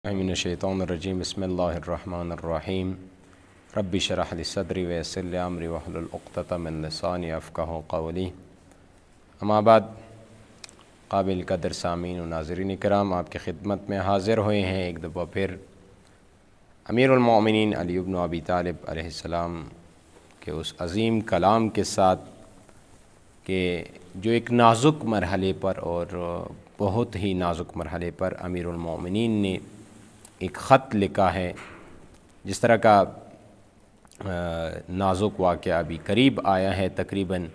من الشیطان الرجیم بسم اللہ الرحمن الرحیم رب اشرح لی صدری ویسر لی امری واحلل عقدۃ من لسانی یفقہوا قولی اما بعد قابل قدر سامعین و ناظرین کرام، آپ کی خدمت میں حاضر ہوئے ہیں ایک دفعہ پھر امیر المومنین علی بن ابی طالب علیہ السلام کے اس عظیم کلام کے ساتھ کہ جو ایک نازک مرحلے پر اور بہت ہی نازک مرحلے پر امیر المومنین نے ایک خط لکھا ہے۔ جس طرح کا نازک واقعہ ابھی قریب آیا ہے، تقریباً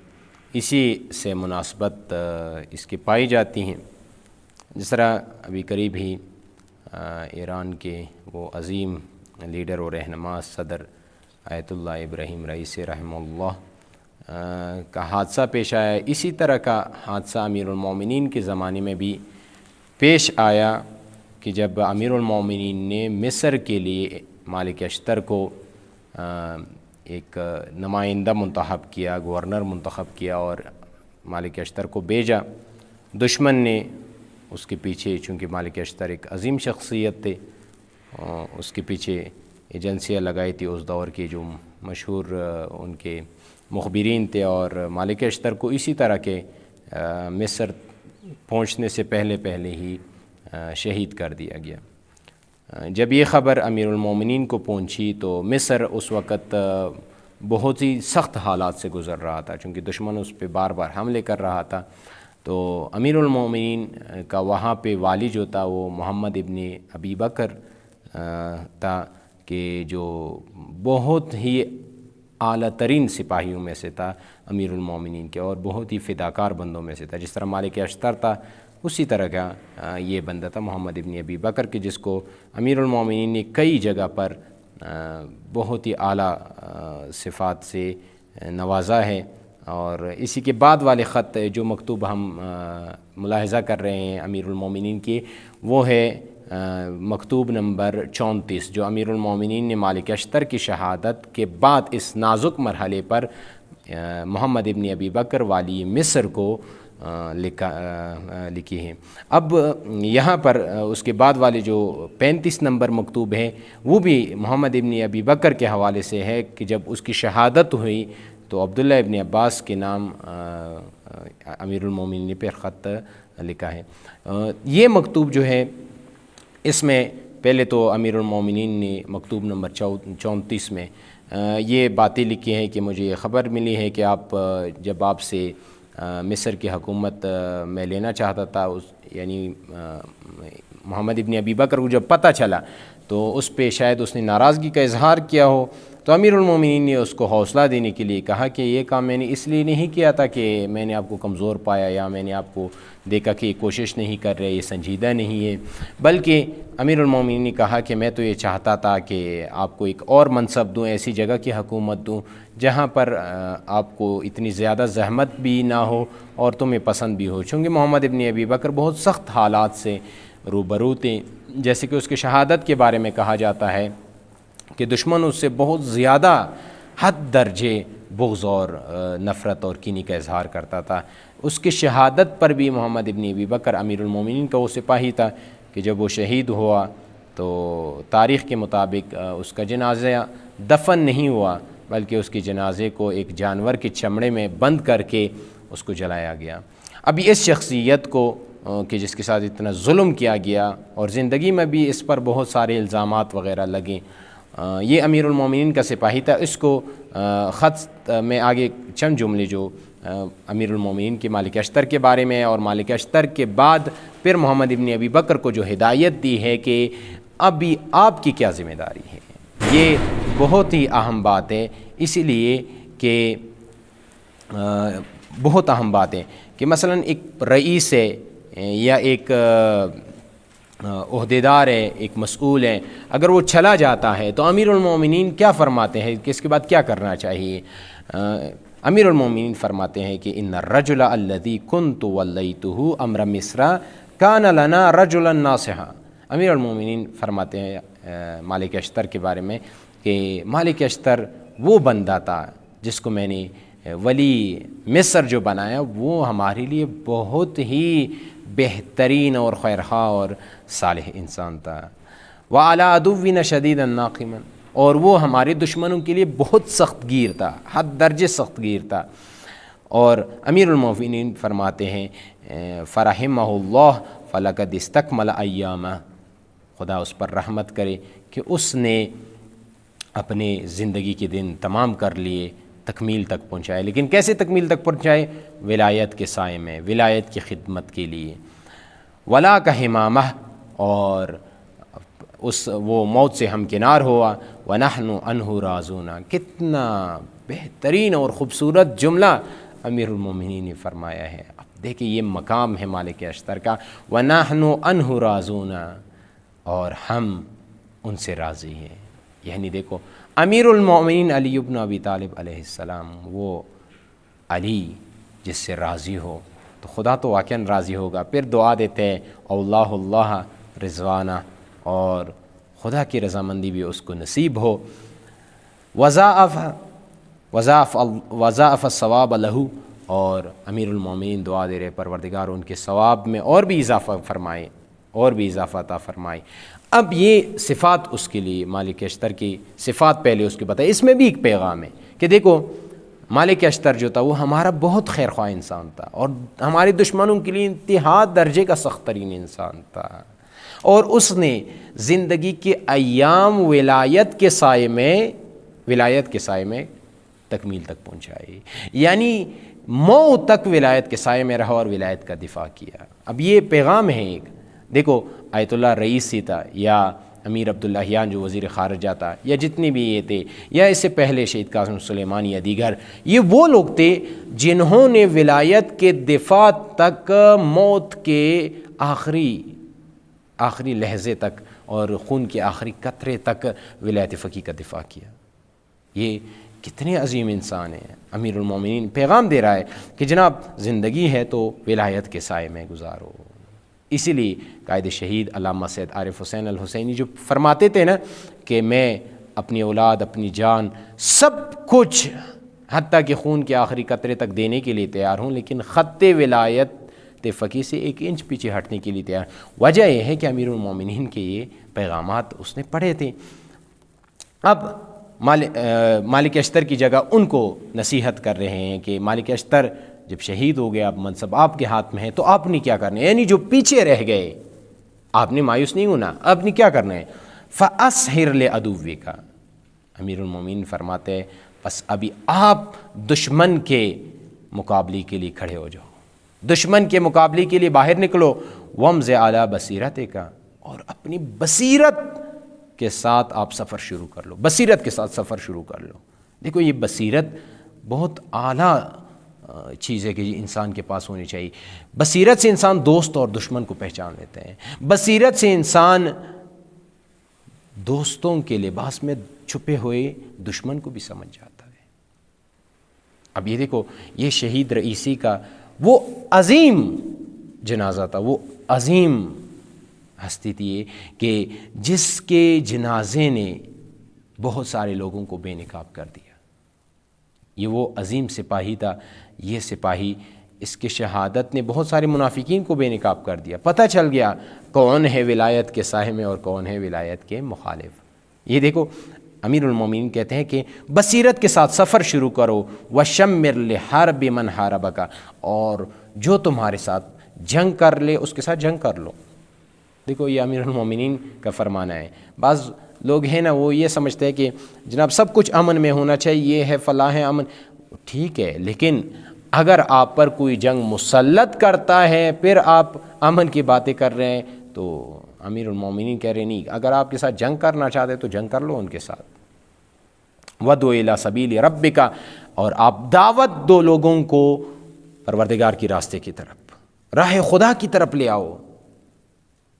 اسی سے مناسبت اس کی پائی جاتی ہیں۔ جس طرح ابھی قریب ہی ایران کے وہ عظیم لیڈر اور رہنما صدر آیت اللہ ابراہیم رئیسی رحمہ اللہ کا حادثہ پیش آیا، اسی طرح کا حادثہ امیر المومنین کے زمانے میں بھی پیش آیا کہ جب امیر المومنین نے مصر کے لیے مالک اشتر کو ایک نمائندہ منتخب کیا، گورنر منتخب کیا اور مالک اشتر کو بھیجا۔ دشمن نے اس کے پیچھے، چونکہ مالک اشتر ایک عظیم شخصیت تھے، اس کے پیچھے ایجنسیاں لگائی تھی اس دور کے جو مشہور ان کے مخبرین تھے، اور مالک اشتر کو اسی طرح کے مصر پہنچنے سے پہلے ہی شہید کر دیا گیا۔ جب یہ خبر امیر المومنین کو پہنچی تو مصر اس وقت بہت ہی سخت حالات سے گزر رہا تھا، چونکہ دشمن اس پہ بار بار حملے کر رہا تھا۔ تو امیر المومنین کا وہاں پہ والی جو تھا وہ محمد ابن ابی بکر تھا، کہ جو بہت ہی اعلیٰ ترین سپاہیوں میں سے تھا امیر المومنین کے، اور بہت ہی فداکار بندوں میں سے تھا۔ جس طرح مالک اشتر تھا، اسی طرح کا یہ بندہ تھا محمد ابن ابی بکر کے، جس کو امیر المومنین نے کئی جگہ پر بہت ہی اعلیٰ صفات سے نوازا ہے۔ اور اسی کے بعد والے خط جو مکتوب ہم ملاحظہ کر رہے ہیں امیر المومنین کی، وہ ہے مکتوب نمبر 34، جو امیر المومنین نے مالک اشتر کی شہادت کے بعد اس نازک مرحلے پر محمد ابن ابی بکر والی مصر کو لکھی ہے۔ اب یہاں پر اس کے بعد والے جو 35 نمبر مکتوب ہے، وہ بھی محمد ابن ابی بکر کے حوالے سے ہے کہ جب اس کی شہادت ہوئی تو عبداللہ ابن عباس کے نام امیر المومنین نے پہ خط لکھا ہے۔ یہ مکتوب جو ہے، اس میں پہلے تو امیر المومنین نے مکتوب نمبر 34 میں یہ باتیں لکھی ہیں کہ مجھے یہ خبر ملی ہے کہ جب آپ سے مصر کی حکومت میں لینا چاہتا تھا، یعنی محمد ابن ابی بکر کو جب پتہ چلا تو اس پہ شاید اس نے ناراضگی کا اظہار کیا ہو، تو امیر المومنین نے اس کو حوصلہ دینے کے لیے کہا کہ یہ کام میں نے اس لیے نہیں کیا تھا کہ میں نے آپ کو کمزور پایا یا میں نے آپ کو دیکھا کہ یہ کوشش نہیں کر رہے، یہ سنجیدہ نہیں ہے، بلکہ امیر المومنین نے کہا کہ میں تو یہ چاہتا تھا کہ آپ کو ایک اور منصب دوں، ایسی جگہ کی حکومت دوں جہاں پر آپ کو اتنی زیادہ زحمت بھی نہ ہو اور تمہیں پسند بھی ہو۔ چونکہ محمد ابن ابی بکر بہت سخت حالات سے روبرو تھے، جیسے کہ اس کی شہادت کے بارے میں کہا جاتا ہے کہ دشمن اس سے بہت زیادہ حد درجے بغض اور نفرت اور کینی کا اظہار کرتا تھا۔ اس کی شہادت پر بھی محمد ابن ابی بکر امیر المومنین کا وہ سپاہی تھا کہ جب وہ شہید ہوا تو تاریخ کے مطابق اس کا جنازہ دفن نہیں ہوا، بلکہ اس کے جنازے کو ایک جانور کے چمڑے میں بند کر کے اس کو جلایا گیا۔ ابھی اس شخصیت کو کہ جس کے ساتھ اتنا ظلم کیا گیا اور زندگی میں بھی اس پر بہت سارے الزامات وغیرہ لگے، یہ امیر المومنین کا سپاہی تھا۔ اس کو خط میں آگے چند جملے جو امیر المومنین کے مالک اشتر کے بارے میں اور مالک اشتر کے بعد پھر محمد ابن ابی بکر کو جو ہدایت دی ہے کہ ابھی آپ کی کیا ذمہ داری ہے، یہ بہت ہی اہم بات ہے۔ اسی لیے کہ بہت اہم بات ہے کہ مثلا ایک رئیس ہے یا ایک عہدیدار ہے، ایک مسئول ہے، اگر وہ چلا جاتا ہے تو امیر المومنین کیا فرماتے ہیں کہ اس کے بعد کیا کرنا چاہیے؟ امیر المومنین فرماتے ہیں کہ ان الرجل الذی کنت ولیتہ امر مصر کان لنا رجلا ناصحا۔ امیر المومنین فرماتے ہیں مالک اشتر کے بارے میں کہ مالک اشتر وہ بندہ تھا جس کو میں نے ولی مصر جو بنایا، وہ ہمارے لیے بہت ہی بہترین اور خیرخواہ اور صالح انسان تھا۔ وَعَلَىٰ عَدُوِّنَا شَدِيدًا نَاقِمًا، اور وہ ہمارے دشمنوں کے لیے بہت سخت گیر تھا، حد درجے سخت گیر تھا۔ اور امیر المومنین فرماتے ہیں فَرَحِمَهُ اللَّهُ فَلَقَدِ اسْتَكْمَلَ أَيَّامَهُ، خدا اس پر رحمت کرے کہ اس نے اپنے زندگی کے دن تمام کر لیے، تکمیل تک پہنچائے۔ لیکن کیسے تکمیل تک پہنچائے؟ ولایت کے سائے میں، ولایت کی خدمت کے لیے۔ ولا کا ہمامہ، اور وہ موت سے ہمکنار ہوا۔ ونحن عنہ راضون، کتنا بہترین اور خوبصورت جملہ امیر المومنین نے فرمایا ہے۔ اب دیکھیں یہ مقام ہے مالک اشتر کا، ونحن عنہ راضون، اور ہم ان سے راضی ہیں۔ یعنی دیکھو امیر المومنین علی بن ابی طالب علیہ السلام، وہ علی جس سے راضی ہو تو خدا تو واقعاً راضی ہوگا۔ پھر دعا دیتے ہیں اللہ اللہ رضوانہ، اور خدا کی رضامندی بھی اس کو نصیب ہو۔ وضاعف الثواب لہ، اور امیر المومنین دعا دے رہے پروردگار ان کے ثواب میں اور بھی اضافہ فرمائے، اور بھی اضافہ عطا فرمائے۔ اب یہ صفات اس کے لیے، مالک اشتر کی صفات پہلے اس کے بتائے۔ اس میں بھی ایک پیغام ہے کہ دیکھو مالک اشتر جو تھا وہ ہمارا بہت خیر خواہ انسان تھا، اور ہمارے دشمنوں کے لیے انتہا درجے کا سخت ترین انسان تھا، اور اس نے زندگی کے ایام ولایت کے سائے میں تکمیل تک پہنچائی، یعنی موت تک ولایت کے سائے میں رہا اور ولایت کا دفاع کیا۔ اب یہ پیغام ہے ایک، دیکھو آیت اللہ رئیسی تھا، یا امیر عبداللہیان جو وزیر خارجہ تھا، یا جتنے بھی یہ تھے، یا اس سے پہلے شہید قاسم سلیمانی یا دیگر، یہ وہ لوگ تھے جنہوں نے ولایت کے دفاع تک، موت کے آخری لحظے تک اور خون کے آخری قطرے تک ولایت فقیہ کا دفاع کیا۔ یہ کتنے عظیم انسان ہیں۔ امیر المومنین پیغام دے رہا ہے کہ جناب زندگی ہے تو ولایت کے سائے میں گزارو۔ اسی لیے قائد شہید علامہ سید عارف حسین الحسینی جو فرماتے تھے نا کہ میں اپنی اولاد، اپنی جان، سب کچھ حتیٰ کہ خون کے آخری قطرے تک دینے کے لیے تیار ہوں، لیکن خط ولایت فقیہ سے 1 انچ پیچھے ہٹنے کے لیے تیار۔ وجہ یہ ہے کہ امیر المومنین کے یہ پیغامات اس نے پڑھے تھے۔ اب مالک اشتر کی جگہ ان کو نصیحت کر رہے ہیں کہ مالک اشتر جب شہید ہو گیا، اب منصب آپ کے ہاتھ میں ہے، تو آپ نے کیا کرنا ہے؟ یعنی جو پیچھے رہ گئے آپ نے مایوس نہیں ہونا، آپ نے کیا کرنا ہے؟ فَأَسْحِرْ لِعَدُوِّكَ، امیر المومنین فرماتے ہیں بس ابھی آپ دشمن کے مقابلے کے لیے کھڑے ہو جاؤ، دشمن کے مقابلے کے لیے باہر نکلو۔ وَمْزِ عَلَىٰ بَصِيرَتِكَ، اور اپنی بصیرت کے ساتھ آپ سفر شروع کر لو، بصیرت کے ساتھ سفر شروع کر لو۔ دیکھو یہ بصیرت بہت اعلیٰ چیز ہے کہ انسان کے پاس ہونی چاہیے۔ بصیرت سے انسان دوست اور دشمن کو پہچان لیتے ہیں، بصیرت سے انسان دوستوں کے لباس میں چھپے ہوئے دشمن کو بھی سمجھ جاتا ہے۔ اب یہ دیکھو یہ شہید رئیسی کا وہ عظیم جنازہ تھا، وہ عظیم ہستی تھی کہ جس کے جنازے نے بہت سارے لوگوں کو بے نقاب کر دیا۔ یہ وہ عظیم سپاہی تھا، یہ سپاہی اس کی شہادت نے بہت سارے منافقین کو بے نقاب کر دیا، پتہ چل گیا کون ہے ولایت کے سائے میں اور کون ہے ولایت کے مخالف۔ یہ دیکھو امیر المومنین کہتے ہیں کہ بصیرت کے ساتھ سفر شروع کرو، وَشَمِّرْ لِحَرْبِ مَنْ حَارَبَكَ، اور جو تمہارے ساتھ جنگ کر لے اس کے ساتھ جنگ کر لو۔ دیکھو یہ امیر المومنین کا فرمانا ہے۔ بعض لوگ ہیں نا وہ یہ سمجھتے ہیں کہ جناب سب کچھ امن میں ہونا چاہیے، یہ ہے فلاح ہے امن، ٹھیک ہے، لیکن اگر آپ پر کوئی جنگ مسلط کرتا ہے پھر آپ امن کی باتیں کر رہے ہیں تو امیر المومنین کہہ رہے نہیں، اگر آپ کے ساتھ جنگ کرنا چاہتے تو جنگ کر لو ان کے ساتھ۔ وَدْعُ إِلَىٰ سَبِيلِ رَبِّكَ، اور آپ دعوت دو لوگوں کو پروردگار کی راستے کی طرف، راہ خدا کی طرف لے آؤ۔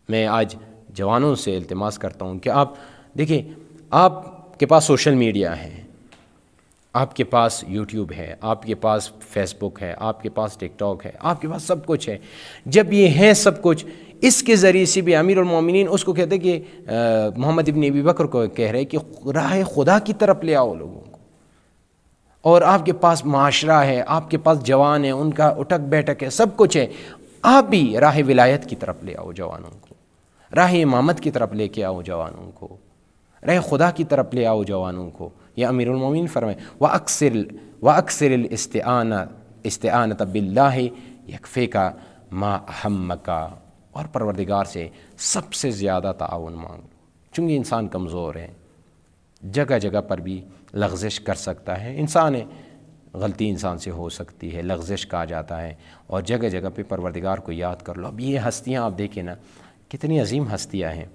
میں آج جوانوں سے التماس کرتا ہوں کہ آپ دیکھیں، آپ کے پاس سوشل میڈیا ہے، آپ کے پاس یوٹیوب ہے، آپ کے پاس فیس بک ہے، آپ کے پاس ٹک ٹاک ہے، آپ کے پاس سب کچھ ہے۔ جب یہ ہے سب کچھ، اس کے ذریعے سے بھی امیر المومنین اس کو کہتے ہیں کہ محمد ابن ابی بکر کو کہہ رہے کہ راہ خدا کی طرف لے آؤ لوگوں کو، اور آپ کے پاس معاشرہ ہے، آپ کے پاس جوان ہیں، ان کا اٹھک بیٹھک ہے، سب کچھ ہے، آپ بھی راہ ولایت کی طرف لے آؤ جوانوں کو۔ راہ امامت کی طرف لے کے آؤ جوانوں کو، راہ خدا کی طرف لے آؤ جوانوں کو۔ یہ امیر المومنین فرمائے وَأَكْثِرِ الْإِسْتِعَانَةَ بِاللَّهِ يَكْفِيكَ مَا أَهَمَّكَ، اور پروردگار سے سب سے زیادہ تعاون مانگو، چونکہ انسان کمزور ہے، جگہ جگہ پر بھی لغزش کر سکتا ہے، انسان ہے، غلطی انسان سے ہو سکتی ہے، لغزش کہا جاتا ہے، اور جگہ جگہ پہ پروردگار کو یاد کر لو۔ اب یہ ہستیاں آپ دیکھیں نا، کتنی عظیم ہستیاں ہیں،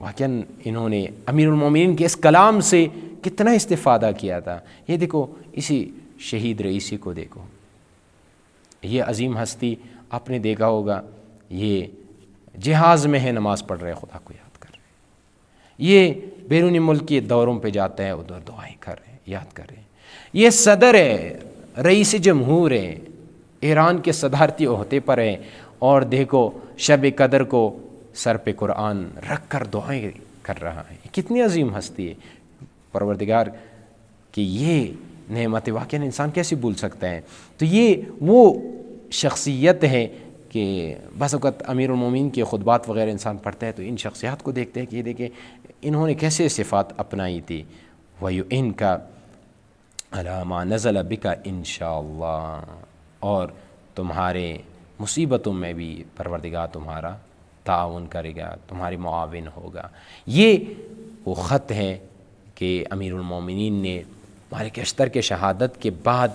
واقعاً انہوں نے امیر المومنین کے اس کلام سے کتنا استفادہ کیا تھا۔ یہ دیکھو اسی شہید رئیسی کو دیکھو، یہ عظیم ہستی آپ نے دیکھا ہوگا، یہ جہاز میں ہے، نماز پڑھ رہے، خدا کو یاد کر رہے، یہ بیرون ملک کے دوروں پہ جاتا ہے، ادھر دعائیں کر رہے ہیں، یاد کر رہے ہیں، یہ صدر ہے، رئیس جمہور ہے، ایران کے صدارتی عہدے پر ہے، اور دیکھو شب قدر کو سر پہ قرآن رکھ کر دعائیں کر رہا ہے۔ کتنی عظیم ہستی ہے پروردگار کی، یہ نعمت واقعاً انسان کیسے بھول سکتا ہے؟ تو یہ وہ شخصیت ہے کہ بعض اوقات امیر المومنین کے خطبات وغیرہ انسان پڑھتا ہے تو ان شخصیات کو دیکھتے ہیں کہ یہ دیکھیں انہوں نے کیسے صفات اپنائی تھی۔ وَيُعِنْكَ عَلَى مَا نَزَلَ بِكَ انشاءاللہ، اور تمہارے مصیبتوں میں بھی پروردگار تمہارا تعاون کرے گا، تمہاری معاون ہوگا۔ یہ وہ خط ہے کہ امیر المومنین نے مالک اشتر کے شہادت کے بعد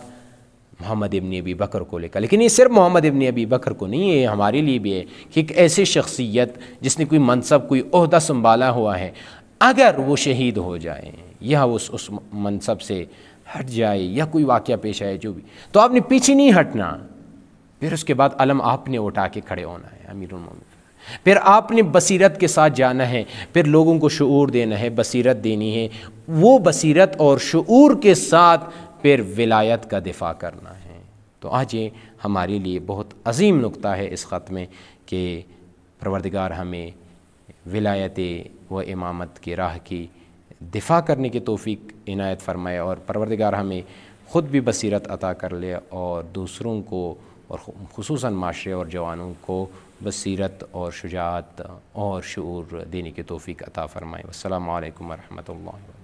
محمد ابن ابی بکر کو لکھا، لیکن یہ صرف محمد ابن ابی بکر کو نہیں ہے، ہمارے لیے بھی ہے کہ ایک ایسی شخصیت جس نے کوئی منصب، کوئی عہدہ سنبھالا ہوا ہے، اگر وہ شہید ہو جائے یا اس منصب سے ہٹ جائے یا کوئی واقعہ پیش آئے جو بھی، تو آپ نے پیچھے نہیں ہٹنا، پھر اس کے بعد علم آپ نے اٹھا کے کھڑے ہونا ہے امیر المومنین، پھر آپ نے بصیرت کے ساتھ جانا ہے، پھر لوگوں کو شعور دینا ہے، بصیرت دینی ہے، وہ بصیرت اور شعور کے ساتھ پھر ولایت کا دفاع کرنا ہے۔ تو آج یہ ہمارے لیے بہت عظیم نقطہ ہے اس خط میں کہ پروردگار ہمیں ولایت و امامت کی راہ کی دفاع کرنے کی توفیق عنایت فرمائے، اور پروردگار ہمیں خود بھی بصیرت عطا کر لے اور دوسروں کو اور خصوصاً معاشرے اور جوانوں کو بصیرت اور شجاعت اور شعور دینے کی توفیق عطا فرمائے۔ والسلام علیکم ورحمۃ اللہ۔